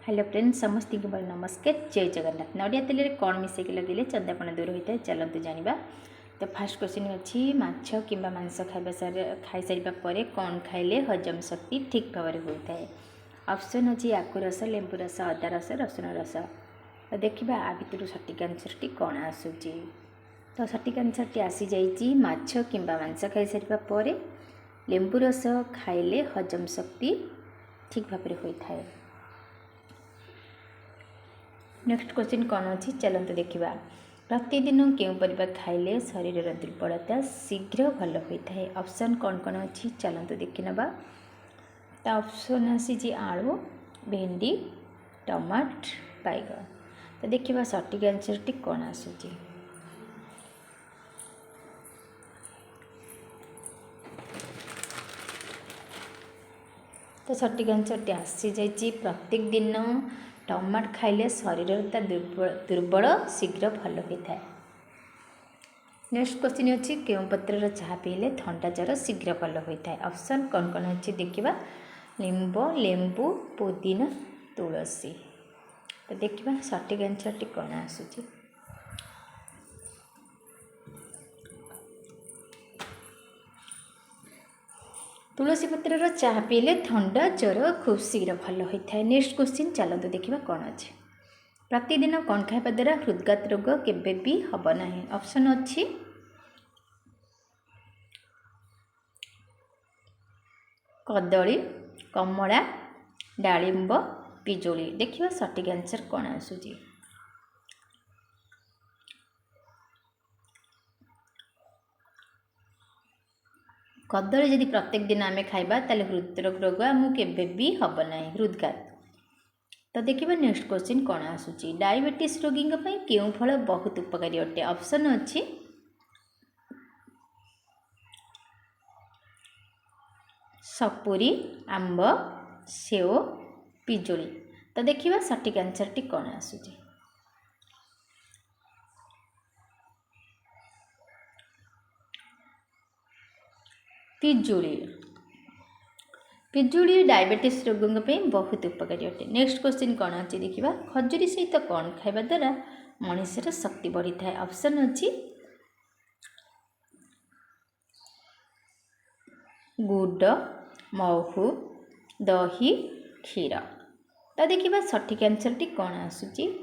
Hello friends समस्त को बल नमस्कार जय जगन्नाथ। नड़िया तेल कौन मिसेक लगे चंदापण दूर होता है चलते जाना। तो फास्ट क्वेश्चन अच्छी माछ कि मांस खाई सारे कौन खाइले हजम शक्ति ठीक भाव में होता है। ऑप्शन अच्छी आकु रस, लेंबू रस, अदा रस, रसुण रस। तो देखा आ भितर सठिक आंसर टी कौन आसूची। तो सठिक आंसर टी आसी जाइए माछ कि मांस खाई सारे लेंबू रस खाइले हजम शक्ति ठीक भाव में होता है। नेक्स्ट क्वेश्चन कौन अच्छी चलते देखा। प्रतिदिन क्यों परिबा खाइले शरीर दुर्बलता शीघ्र भल होता है। ऑप्शन कौन कौन अच्छी चलते देखी नवा। तो ऑप्शन आसी आलू, भेंडी, टमाट, बैगन। तो देखा सठिक आंसर टी कौन आसूची। तो सठिक आंसर टी आसी जाइए प्रत्येक दिन टमाट खाइले शरीर दुर्बल शीघ्र भल होता है। नेक्स्ट क्वेश्चन अच्छी क्यों पत्र चाह पीले थंडा ज्वर शीघ्र भल होता है। ऑप्शन कौन कौन अच्छी देखा नींबू, लेंबू, पुदीना, तुलसी। तो देखा सठिक आंसर टी कौन आसूची। तुलसी पत्र चाह पीले थंडा ज्वर खूब शीघ्र भल होता है। नेक्स्ट क्वेश्चन चलते देखा कौन अच्छे। प्रतिदिन कौन खाଇବା द्वारा हृदघात रोग केबे भी हब नहीं। ऑप्शन अच्छी कदली, कमला, डालिंब, पिजुली। देखिए सठिक आंसर कौन आसूची। कदली यदि प्रत्येक दिन आम खाइबा ताले हृदरोग रोग आमको केबे भी हब नहीं हृदघात। तो देखिए नेक्स्ट क्वेश्चन कौन आसूची। डायबिटीज रोगी क्यों फल बहुत उपकारी अटे। ऑप्शन अच्छी सपुरी, आंब, सेव, पिजुली। तो देखिए सठिक आंसर टी कौन आसूची। पिजुली। पिजुली डायबिटीज रोगों बहुत उपकारी अटे। नेक्स्ट क्वेश्चन कौन अच्छी देखा खजुरी सहित कौन खाइबा द्वारा मनुष्यर शक्ति बढ़ी था। ऑप्शन अच्छी गुड़, महू, दही, क्षीर। तो देखा सठिक आंसर टी कौन आसूची।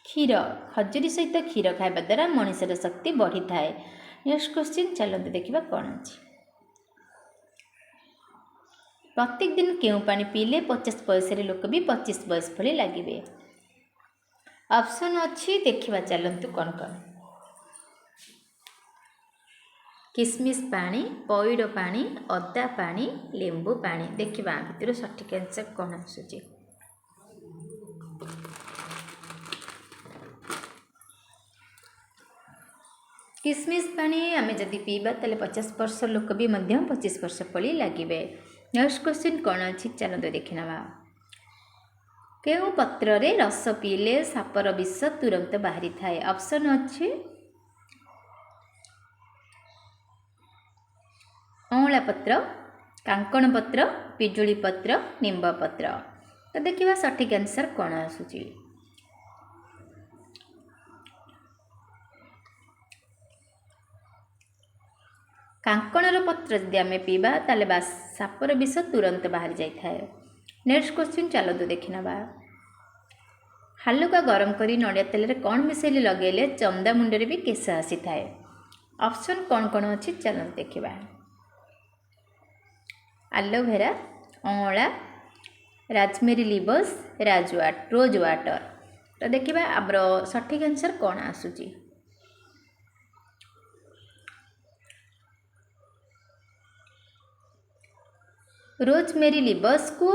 क्षीर। खजुरी सहित क्षीर खाइबा द्वारा मनुष्यर शक्ति बढ़ी थाए। नेक्स्ट क्वेश्चन चलते देखा कौन अच्छी। प्रत्येक दिन क्यों पानी पीले 50 बयसर लोक भी 25 बयस भली लगे। ऑप्शन अच्छी देखा चलतु कौन कौन। किसमिस पानी, पइड पानी, अदा पानी, लेंबू पानी। देखा भितर सठिक आंसर कौन आसूची। किसमिस पानी आम जदि पीबा ताले 50 वर्ष लोक भी 25 वर्ष पड़ी लगे। नेक्स्ट क्वेश्चन कौन अच्छी चलते देखना। क्यों पत्र रे रस पीले सापर विष तुरंत बाहरी थाए। ऑप्शन अच्छी अँला पत्र, कांकण पत्र, पिजुली पत्र, निंब पत्र। तो देखा सठिक आंसर कौन आसूची। कांकणर पत्र जदि आम पीबा ताले सापर विष तुरंत बाहरी जाए। नेक्स्ट क्वेश्चन चलतु देखना। हालुका गरम करी नड़िया तेल कौन मिसेली लगेले चंदा मुंडे भी केश आसी थाए। ऑप्शन कौन कौन अच्छी चलते देखा एलोवेरा, अँला, राजमेरी लिवस, रोज वाटर। तो देखा आमर सठिक आंसर कौन आसूची। रोजमेरी लिवस को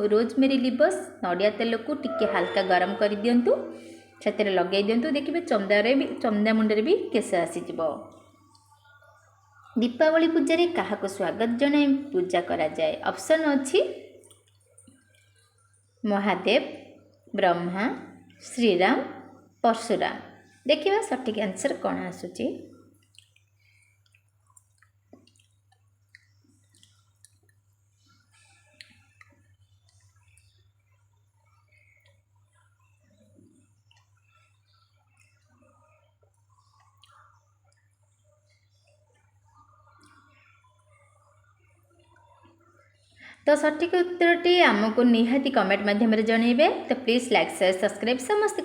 रोजमेरी लिवस नड़िया तेल को टिके हल्का गरम कर दिंतु से लगे दिंतु। देखिए चंदा मुंडे भी केश आसीज। दीपावली पूजा क्या स्वागत जनाई पूजा करा जाए। ऑप्शन अच्छी महादेव, ब्रह्मा, श्रीराम, परशुराम। देखिए सठिक आंसर कौन आसूची। तो सठिक उत्तरटी आमको निहाती कमेंट माध्यम जनइबे। तो प्लीज लाइक शेयर सब्सक्राइब समस्त